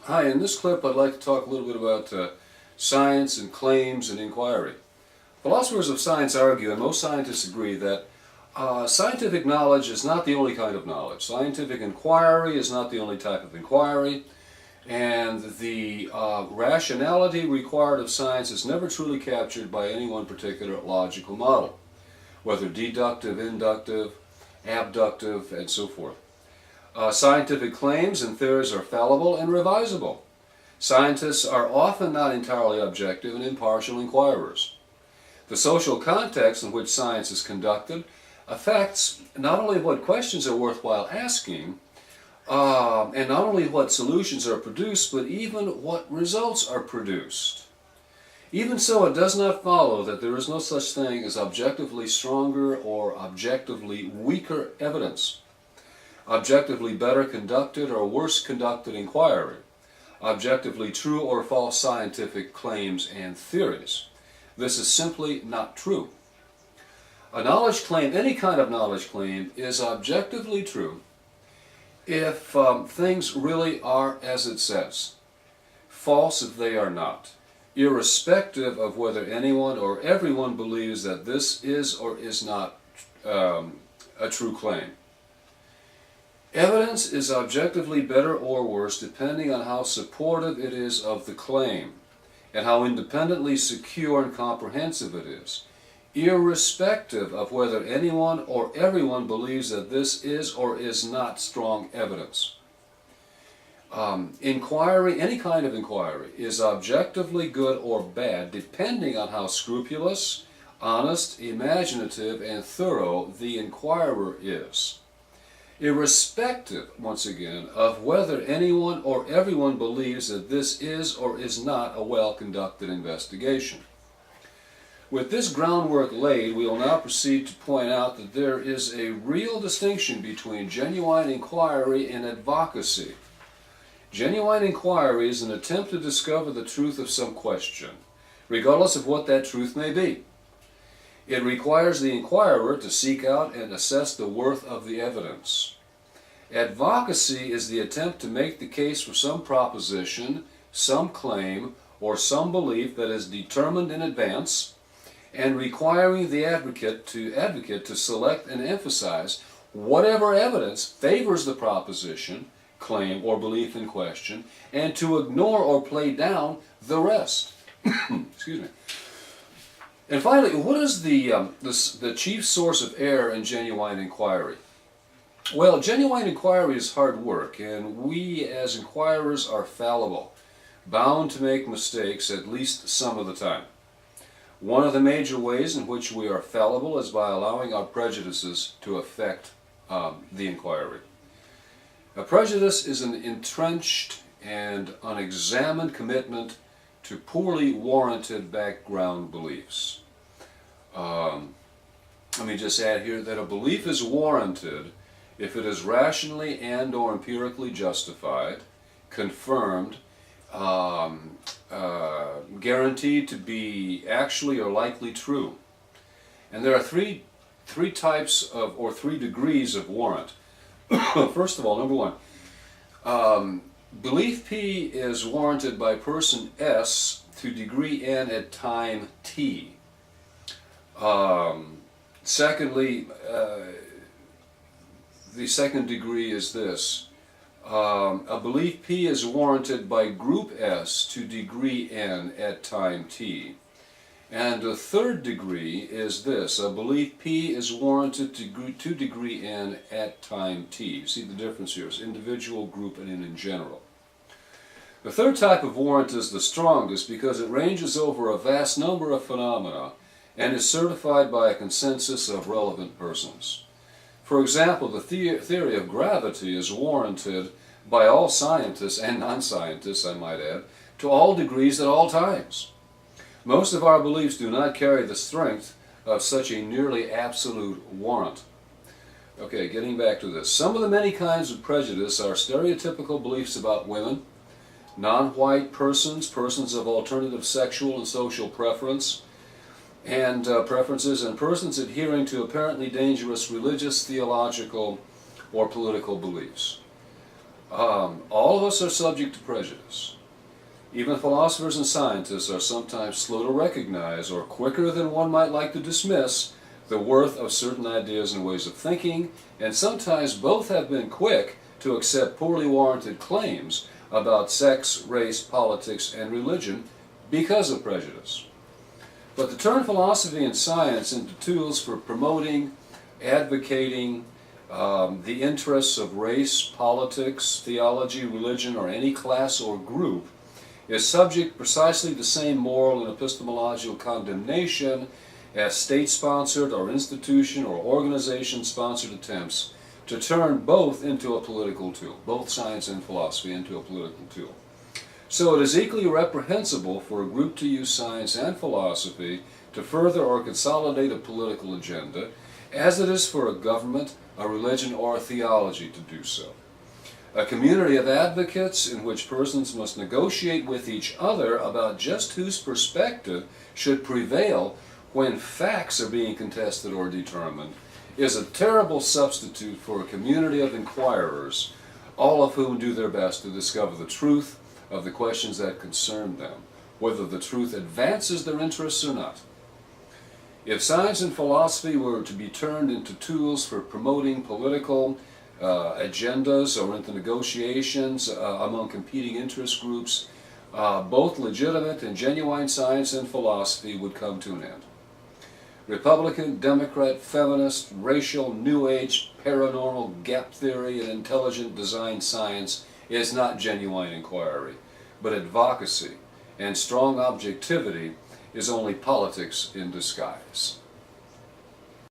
Hi, in this clip I'd like to talk a little bit about science and claims and inquiry. Philosophers of science argue, and most scientists agree, that scientific knowledge is not the only kind of knowledge. Scientific inquiry is not the only type of inquiry, and the rationality required of science is never truly captured by any one particular logical model, whether deductive, inductive, abductive, and so forth. Scientific claims and theories are fallible and revisable. Scientists are often not entirely objective and impartial inquirers. The social context in which science is conducted affects not only what questions are worthwhile asking, and not only what solutions are produced, but even what results are produced. Even so, it does not follow that there is no such thing as objectively stronger or objectively weaker evidence, objectively better conducted or worse conducted inquiry, objectively true or false scientific claims and theories. This is simply not true. A knowledge claim, any kind of knowledge claim, is objectively true if things really are as it says, false if they are not, irrespective of whether anyone or everyone believes that this is or is not a true claim. Evidence is objectively better or worse depending on how supportive it is of the claim and how independently secure and comprehensive it is, irrespective of whether anyone or everyone believes that this is or is not strong evidence. Inquiry, any kind of inquiry, is objectively good or bad depending on how scrupulous, honest, imaginative, and thorough the inquirer is, irrespective, once again, of whether anyone or everyone believes that this is or is not a well-conducted investigation. With this groundwork laid, we will now proceed to point out that there is a real distinction between genuine inquiry and advocacy. Genuine inquiry is an attempt to discover the truth of some question, regardless of what that truth may be. It requires the inquirer to seek out and assess the worth of the evidence. Advocacy is the attempt to make the case for some proposition, some claim, or some belief that is determined in advance, and requiring the advocate to select and emphasize whatever evidence favors the proposition, claim, or belief in question, and to ignore or play down the rest. Excuse me. And finally, what is the chief source of error in genuine inquiry? Well, genuine inquiry is hard work, and we as inquirers are fallible, bound to make mistakes at least some of the time. One of the major ways in which we are fallible is by allowing our prejudices to affect the inquiry. A prejudice is an entrenched and unexamined commitment to poorly warranted background beliefs. Let me just add here that a belief is warranted if it is rationally and or empirically justified, confirmed, guaranteed to be actually or likely true. And there are three types of, or three degrees of warrant. First of all, number one, belief P is warranted by person S to degree N at time T. Secondly, the second degree is this. A belief P is warranted by group S to degree N at time T. And the third degree is this. A belief P is warranted to degree N at time T. You see the difference here is individual, group, and in general. The third type of warrant is the strongest because it ranges over a vast number of phenomena and is certified by a consensus of relevant persons. For example, the theory of gravity is warranted by all scientists and non-scientists, I might add, to all degrees at all times. Most of our beliefs do not carry the strength of such a nearly absolute warrant. Okay, getting back to this. Some of the many kinds of prejudice are stereotypical beliefs about women, non-white persons, persons of alternative sexual and social preferences, and persons adhering to apparently dangerous religious, theological, or political beliefs. All of us are subject to prejudice. Even philosophers and scientists are sometimes slow to recognize, or quicker than one might like to dismiss, the worth of certain ideas and ways of thinking, and sometimes both have been quick to accept poorly warranted claims about sex, race, politics, and religion because of prejudice. But to turn philosophy and science into tools for promoting, advocating the interests of race, politics, theology, religion, or any class or group is subject precisely to the same moral and epistemological condemnation as state-sponsored or institution or organization-sponsored attempts to turn both into a political tool, both science and philosophy into a political tool. So it is equally reprehensible for a group to use science and philosophy to further or consolidate a political agenda as it is for a government, a religion, or a theology to do so. A community of advocates in which persons must negotiate with each other about just whose perspective should prevail when facts are being contested or determined is a terrible substitute for a community of inquirers, all of whom do their best to discover the truth of the questions that concern them, whether the truth advances their interests or not. If science and philosophy were to be turned into tools for promoting political agendas or into negotiations among competing interest groups, both legitimate and genuine science and philosophy would come to an end. Republican, Democrat, feminist, racial, New Age, paranormal, gap theory, and intelligent design science is not genuine inquiry, but advocacy, and strong objectivity is only politics in disguise.